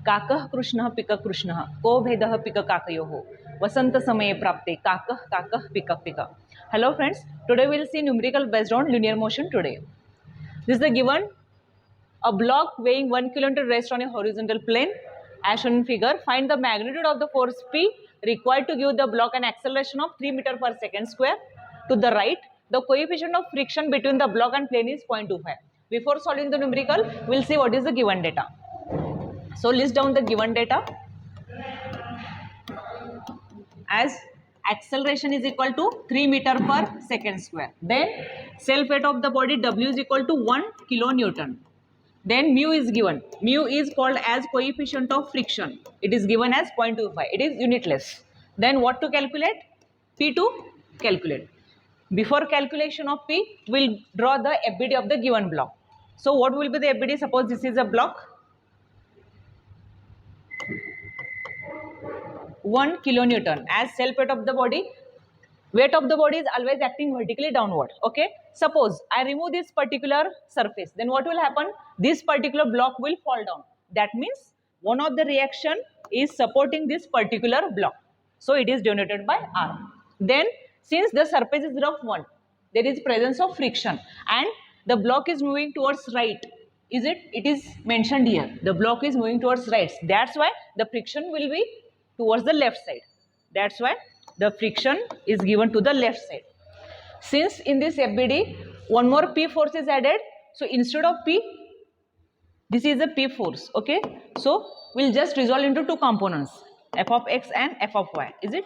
काकः कृष्णः पिकः कृष्णः को भेदः पिक काकयोः वसंत समये प्राप्ते काकः काकः पिकः पिकः. Hello friends, today we will see numerical based on linear motion today. This is the given a block weighing 1 kN rests on a horizontal plane as shown in figure. Find the magnitude of the force P required to give the block an acceleration of 3 meter per second square. To the right, the coefficient of friction between the block and plane is 0.25. Before solving the numerical, we will see what is the given data. So list down the given data as acceleration is equal to 3 meter per second square. Then self weight of the body W is equal to 1 kilonewton. Then mu is given. Mu is called as coefficient of friction. It is given as 0.25. It is unitless. Then what to calculate? P to calculate. Before calculation of P, we'll draw the FBD of the given block. So what will be the FBD? Suppose this is a block. 1 kilonewton as self weight of the body. Weight of the body is always acting vertically downward. Okay. Suppose I remove this particular surface, then what will happen? This particular block will fall down. That means one of the reaction is supporting this particular block. So it is denoted by R. Then since the surface is rough one, there is presence of friction and the block is moving towards right. Is it? It is mentioned here. The block is moving towards right. That's why the friction will be towards the left side. That's why the friction is given to the left side. Since in this FBD, one more P force is added. So instead of P, this is a P force. Okay. So we'll just resolve into two components, f of x and f of y. Is it?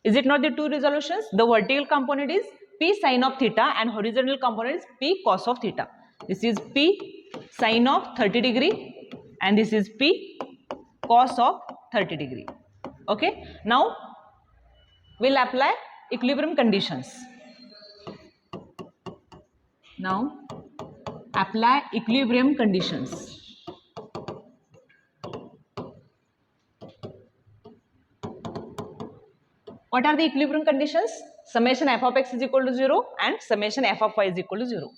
Is it not the two resolutions? The vertical component is P sine of theta and horizontal component is P cos of theta. This is P sine of 30 degree and this is P cos of 30 degree. Okay. Now we'll apply equilibrium conditions. Now apply equilibrium conditions. What are the equilibrium conditions? Summation f of x is equal to 0 and summation f of y is equal to 0.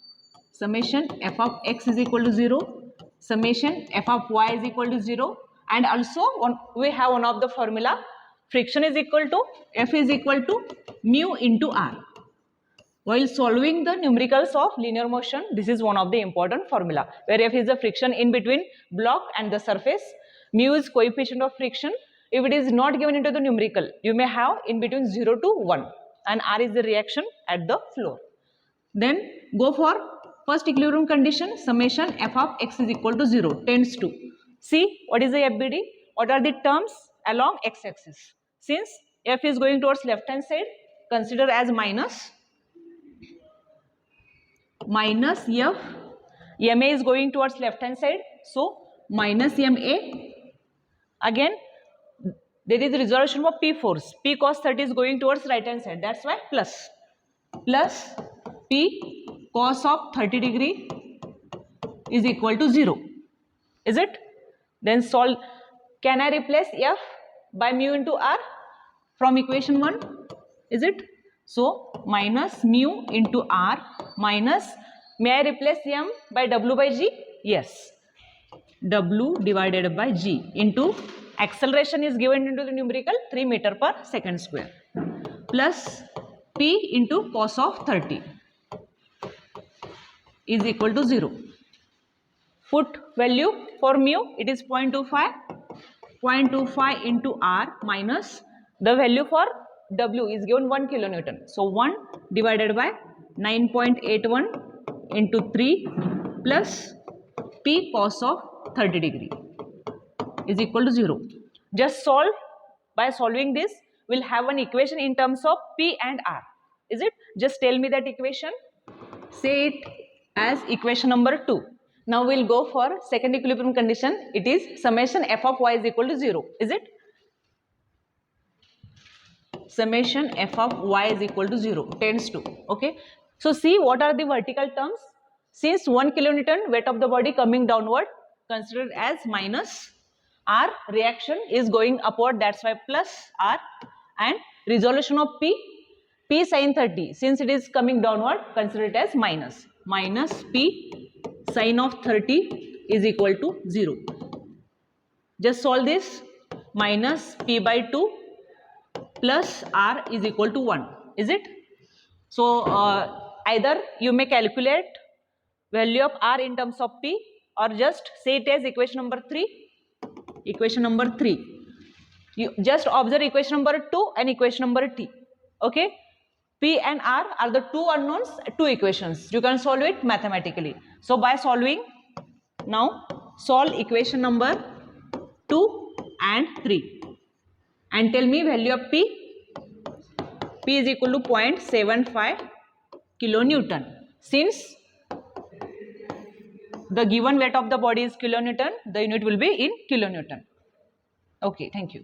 Summation f of x is equal to 0, summation f of y is equal to 0, and also we have one of the formula, friction is equal to F is equal to mu into R. While solving the numericals of linear motion, this is one of the important formula where F is the friction in between block and the surface, mu is coefficient of friction. If it is not given into the numerical, you may have in between 0 to 1 and R is the reaction at the floor. Then go for first equilibrium condition, summation f of x is equal to 0 tends to. See what is the FBD? What are the terms along x-axis? Since f is going towards left hand side, consider as minus f, ma is going towards left hand side, so minus ma. Again there is a resolution for P force, P cos 30 is going towards right hand side, that's why plus P cos of 30 degree is equal to 0. Is it? Then solve. Can I replace F by mu into R from equation 1? Is it? So minus mu into R minus, may I replace M by W by G? Yes. W divided by G into acceleration is given into the numerical 3 meter per second square plus P into cos of 30 is equal to 0. Put value for mu, it is 0.25. 0.25 into R minus the value for W is given 1 kilonewton. So 1 divided by 9.81 into 3 plus P cos of 30 degree is equal to 0. Just solve. By solving this, we'll have an equation in terms of P and R. Is it? Just tell me that equation. Say it as equation number 2. Now we'll go for second equilibrium condition. It is summation f of y is equal to 0. Is it? Summation f of y is equal to 0 tends to. Okay. So see what are the vertical terms. Since 1 kilonewton weight of the body coming downward, considered as minus R, reaction is going upward, that's why plus R, and resolution of P sin 30, since it is coming downward, consider it as minus P sin of 30 is equal to 0. Just solve this. Minus P by 2 plus R is equal to 1. Is it? So either you may calculate value of R in terms of P, or just say it as equation number 3. Equation number 3. You just observe equation number 2 and equation number T. Okay? P and R are the two unknowns, two equations. You can solve it mathematically. So by solving, now solve equation number 2 and 3 and tell me value of P. P is equal to 0.75 kilonewton. Since the given weight of the body is kilonewton, the unit will be in kilonewton. Okay, thank you.